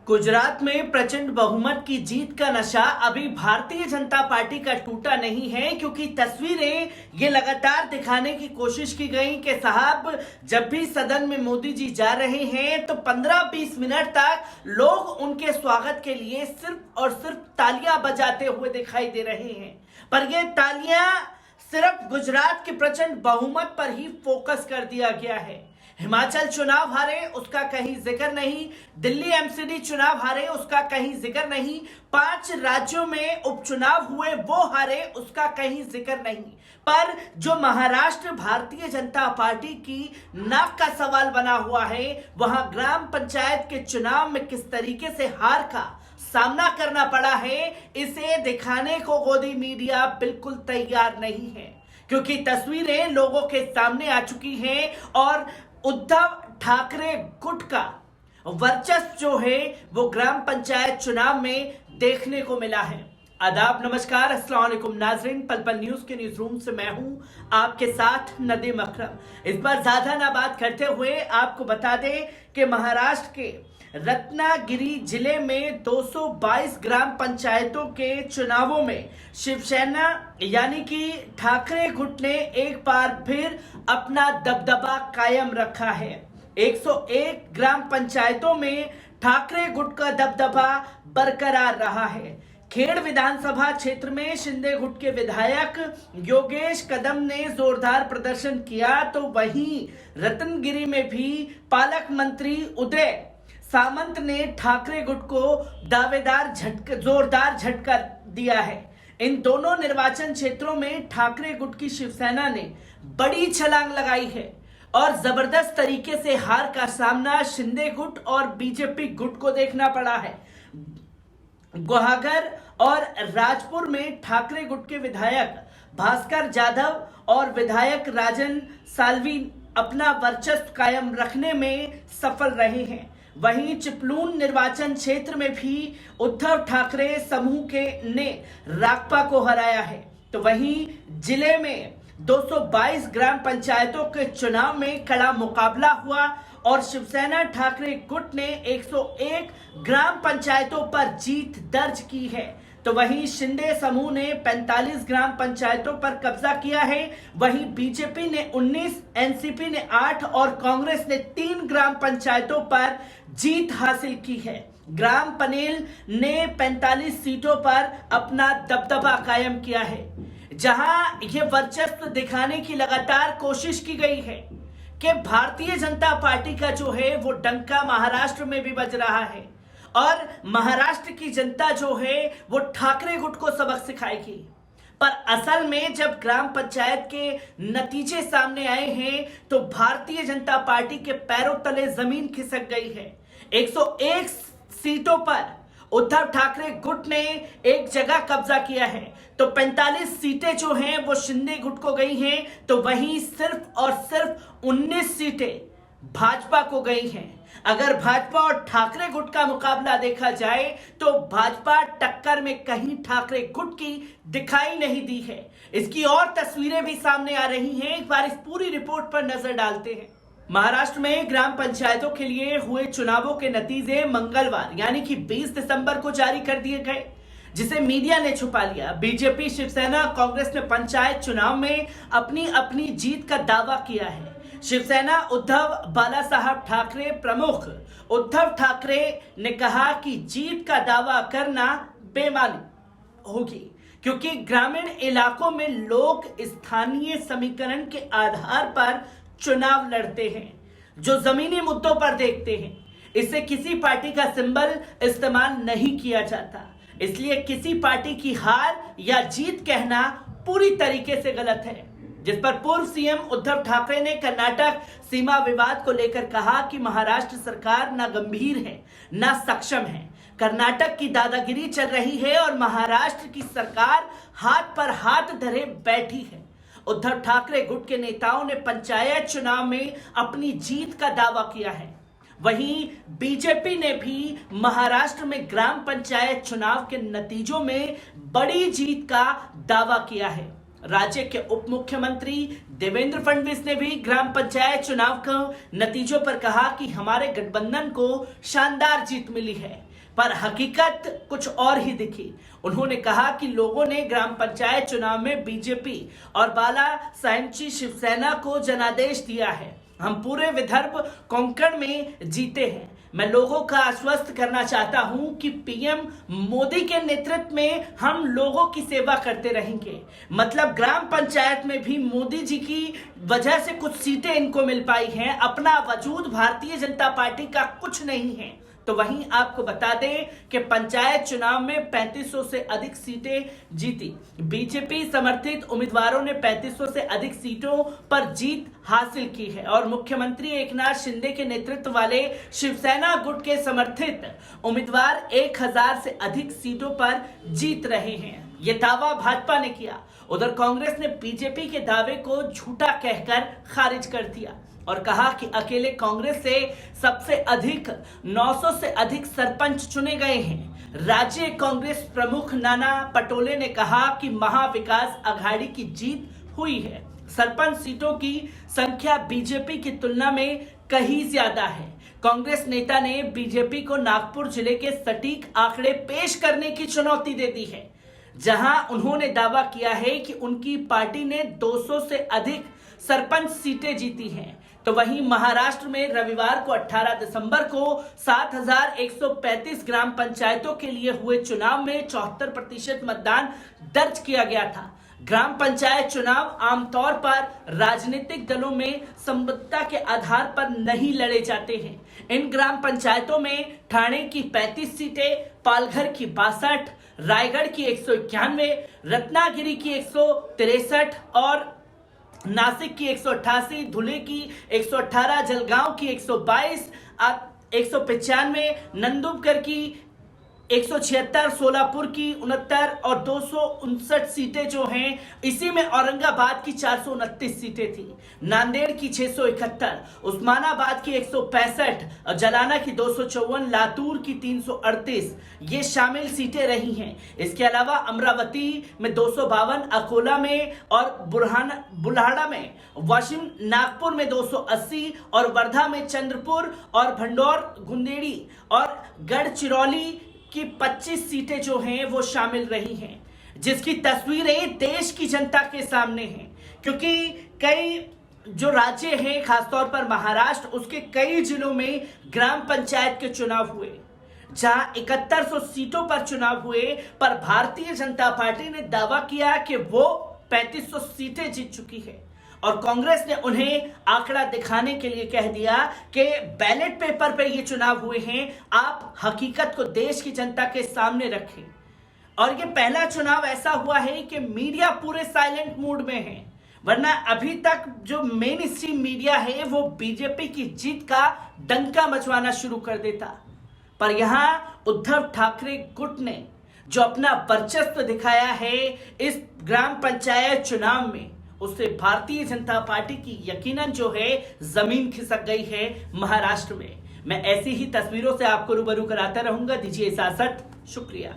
गुजरात में प्रचंड बहुमत की जीत का नशा अभी भारतीय जनता पार्टी का टूटा नहीं है, क्योंकि तस्वीरें ये लगातार दिखाने की कोशिश की गई कि साहब जब भी सदन में मोदी जी जा रहे हैं तो 15-20 मिनट तक लोग उनके स्वागत के लिए सिर्फ और सिर्फ तालियां बजाते हुए दिखाई दे रहे हैं। पर ये तालियां सिर्फ गुजरात के प्रचंड बहुमत पर ही फोकस कर दिया गया है। हिमाचल चुनाव हारे उसका कहीं जिक्र नहीं, दिल्ली एमसीडी चुनाव हारे उसका कहीं जिक्र नहीं, 5 राज्यों में उपचुनाव हुए वो हारे उसका कहीं जिक्र नहीं। पर जो महाराष्ट्र भारतीय जनता पार्टी की नाक का सवाल बना हुआ है, वहां ग्राम पंचायत के चुनाव में किस तरीके से हार का सामना करना पड़ा है, इसे दिखाने को गोदी मीडिया बिल्कुल तैयार नहीं है, क्योंकि तस्वीरें लोगों के सामने आ चुकी हैं और उद्धव ठाकरे गुट का वर्चस्व जो है वो ग्राम पंचायत चुनाव में देखने को मिला है। आदाब, नमस्कार, अस्सलाम वालेकुम नाजरीन, पल पल न्यूज के न्यूज रूम से मैं हूं आपके साथ नदीम अकरम। इस बार ज्यादा ना बात करते हुए आपको बता दें कि महाराष्ट्र के रत्नागिरी जिले में 222 ग्राम पंचायतों के चुनावों में शिवसेना यानी कि ठाकरे गुट ने एक बार फिर अपना दबदबा कायम रखा है। 101 ग्राम पंचायतों में ठाकरे गुट का दबदबा बरकरार रहा है। खेड़ विधानसभा क्षेत्र में शिंदे गुट के विधायक योगेश कदम ने जोरदार प्रदर्शन किया, तो वहीं रत्नागिरी में भी पालक मंत्री उदय सामंत ने ठाकरे गुट को जोरदार झटका दिया है। इन दोनों निर्वाचन क्षेत्रों में ठाकरे गुट की शिवसेना ने बड़ी छलांग लगाई है और जबरदस्त तरीके से हार का सामना शिंदे गुट और बीजेपी गुट को देखना पड़ा है। गुहागर और राजपुर में ठाकरे गुट के विधायक भास्कर जाधव और विधायक राजन साल्वी अपना वर्चस्व कायम रखने में सफल रहे हैं। वहीं चिपलून निर्वाचन क्षेत्र में भी उद्धव ठाकरे समूह ने राकपा को हराया है। तो वहीं जिले में 222 ग्राम पंचायतों के चुनाव में कड़ा मुकाबला हुआ और शिवसेना ठाकरे गुट ने 101 ग्राम पंचायतों पर जीत दर्ज की है। तो वहीं शिंदे समूह ने 45 ग्राम पंचायतों पर कब्जा किया है। वहीं बीजेपी ने 19, एनसीपी ने 8 और कांग्रेस ने 3 ग्राम पंचायतों पर जीत हासिल की है। ग्राम पनेल ने 45 सीटों पर अपना दबदबा कायम किया है, जहां यह वर्चस्व दिखाने की लगातार कोशिश की गई है कि भारतीय जनता पार्टी का जो है वो डंका महाराष्ट्र में भी बज रहा है और महाराष्ट्र की जनता जो है वो ठाकरे गुट को सबक सिखाएगी। पर असल में जब ग्राम पंचायत के नतीजे सामने आए हैं तो भारतीय जनता पार्टी के पैरों तले जमीन खिसक गई है। 101 सीटों पर उद्धव ठाकरे गुट ने एक जगह कब्जा किया है, तो 45 सीटें जो हैं वो शिंदे गुट को गई हैं, तो वहीं सिर्फ और सिर्फ 19 सीटें भाजपा को गई हैं। अगर भाजपा और ठाकरे गुट का मुकाबला देखा जाए तो भाजपा टक्कर में कहीं ठाकरे गुट की दिखाई नहीं दी है। इसकी और तस्वीरें भी सामने आ रही हैं। एक बार इस पूरी रिपोर्ट पर नजर डालते हैं। महाराष्ट्र में ग्राम पंचायतों के लिए हुए चुनावों के नतीजे मंगलवार यानी कि 20 दिसंबर को जारी कर दिए गए, जिसे मीडिया ने छुपा लिया। बीजेपी, शिवसेना, कांग्रेस ने पंचायत चुनाव में अपनी अपनी जीत का दावा किया है। शिवसेना उद्धव बाला साहब ठाकरे प्रमुख उद्धव ठाकरे ने कहा कि जीत का दावा करना बेमानी होगी, क्योंकि ग्रामीण इलाकों में लोग स्थानीय समीकरण के आधार पर चुनाव लड़ते हैं, जो जमीनी मुद्दों पर देखते हैं। इससे किसी पार्टी का सिंबल इस्तेमाल नहीं किया जाता, इसलिए किसी पार्टी की हार या जीत कहना पूरी तरीके से गलत है। जिस पर पूर्व सीएम उद्धव ठाकरे ने कर्नाटक सीमा विवाद को लेकर कहा कि महाराष्ट्र सरकार ना गंभीर है ना सक्षम है। कर्नाटक की दादागिरी चल रही है और महाराष्ट्र की सरकार हाथ पर हाथ धरे बैठी है। उद्धव ठाकरे गुट के नेताओं ने पंचायत चुनाव में अपनी जीत का दावा किया है। वहीं बीजेपी ने भी महाराष्ट्र में ग्राम पंचायत चुनाव के नतीजों में बड़ी जीत का दावा किया है। राज्य के उप मुख्यमंत्री देवेंद्र फडणवीस ने भी ग्राम पंचायत चुनाव के नतीजों पर कहा कि हमारे गठबंधन को शानदार जीत मिली है। पर हकीकत कुछ और ही दिखी। उन्होंने कहा कि लोगों ने ग्राम पंचायत चुनाव में बीजेपी और बाला साहेबची शिवसेना को जनादेश दिया है। हम पूरे विदर्भ कोंकण में जीते हैं। मैं लोगों का आश्वस्त करना चाहता हूं कि पीएम मोदी के नेतृत्व में हम लोगों की सेवा करते रहेंगे। मतलब ग्राम पंचायत में भी मोदी जी की वजह से कुछ सीटें इनको मिल पाई हैं। अपना वजूद भारतीय जनता पार्टी का कुछ नहीं है। तो वहीं आपको बता दें कि पंचायत चुनाव में 3500 से अधिक सीटें जीती। बीजेपी समर्थित उम्मीदवारों ने 3500 से अधिक सीटों पर जीत हासिल की है और मुख्यमंत्री एकनाथ शिंदे के नेतृत्व वाले शिवसेना गुट के समर्थित उम्मीदवार 1000 से अधिक सीटों पर जीत रहे हैं। ये दावा भाजपा ने किया। उधर कांग्रेस ने बीजेपी के दावे को झूठा कहकर खारिज कर दिया और कहा कि अकेले कांग्रेस से सबसे अधिक 900 से अधिक सरपंच चुने गए हैं। राज्य कांग्रेस प्रमुख नाना पटोले ने कहा कि महाविकास अघाड़ी की जीत हुई है। सरपंच सीटों की संख्या बीजेपी की तुलना में कहीं ज्यादा है। कांग्रेस नेता ने बीजेपी को नागपुर जिले के सटीक आंकड़े पेश करने की चुनौती दे दी है, जहां उन्होंने दावा किया है कि उनकी पार्टी ने 200 से अधिक सरपंच सीटें जीती हैं। तो वहीं महाराष्ट्र में रविवार को 18 दिसंबर को 7135 ग्राम पंचायतों के लिए हुए चुनाव में 74% मतदान दर्ज किया गया था। ग्राम पंचायत चुनाव आमतौर पर राजनीतिक दलों में संबद्धता के आधार पर नहीं लड़े जाते हैं। इन ग्राम पंचायतों में ठाणे की 35 सीटें, पालघर की 62, रायगढ़ की 191, रत्नागिरी की 163 और नासिक की 188, धुले की 118, जलगांव की 122, 195, नंदुरबार की 176, सोलापुर की 69 और 259 सीटें जो हैं। इसी में औरंगाबाद की 429 सीटें थी, नांदेड़ की 671, उस्मानाबाद की 165 और जलाना की 254, लातूर की 338 ये शामिल सीटें रही हैं। इसके अलावा अमरावती में 252, अकोला में और बुल्हाड़ा में, वाशिम नागपुर में 280 और वर्धा में चंद्रपुर और भंडौर गुंदेड़ी और गढ़चिरौली की 25 सीटें जो हैं वो शामिल रही हैं, जिसकी तस्वीरें देश की जनता के सामने हैं। क्योंकि कई जो राज्य हैं, खासतौर पर महाराष्ट्र, उसके कई जिलों में ग्राम पंचायत के चुनाव हुए, जहां 7100 सीटों पर चुनाव हुए, पर भारतीय जनता पार्टी ने दावा किया कि वो 3500 सीटें जीत चुकी है और कांग्रेस ने उन्हें आंकड़ा दिखाने के लिए कह दिया कि बैलेट पेपर पे ये चुनाव हुए हैं, आप हकीकत को देश की जनता के सामने रखें। और ये पहला चुनाव ऐसा हुआ है कि मीडिया पूरे साइलेंट मूड में है, वरना अभी तक जो मेन स्ट्रीम मीडिया है वो बीजेपी की जीत का डंका मचवाना शुरू कर देता। पर यहां उद्धव ठाकरे गुट ने जो अपना वर्चस्व दिखाया है इस ग्राम पंचायत चुनाव में, उससे भारतीय जनता पार्टी की यकीनन जो है जमीन खिसक गई है महाराष्ट्र में। मैं ऐसी ही तस्वीरों से आपको रूबरू कराता रहूंगा। दीजिए इजाजत, शुक्रिया।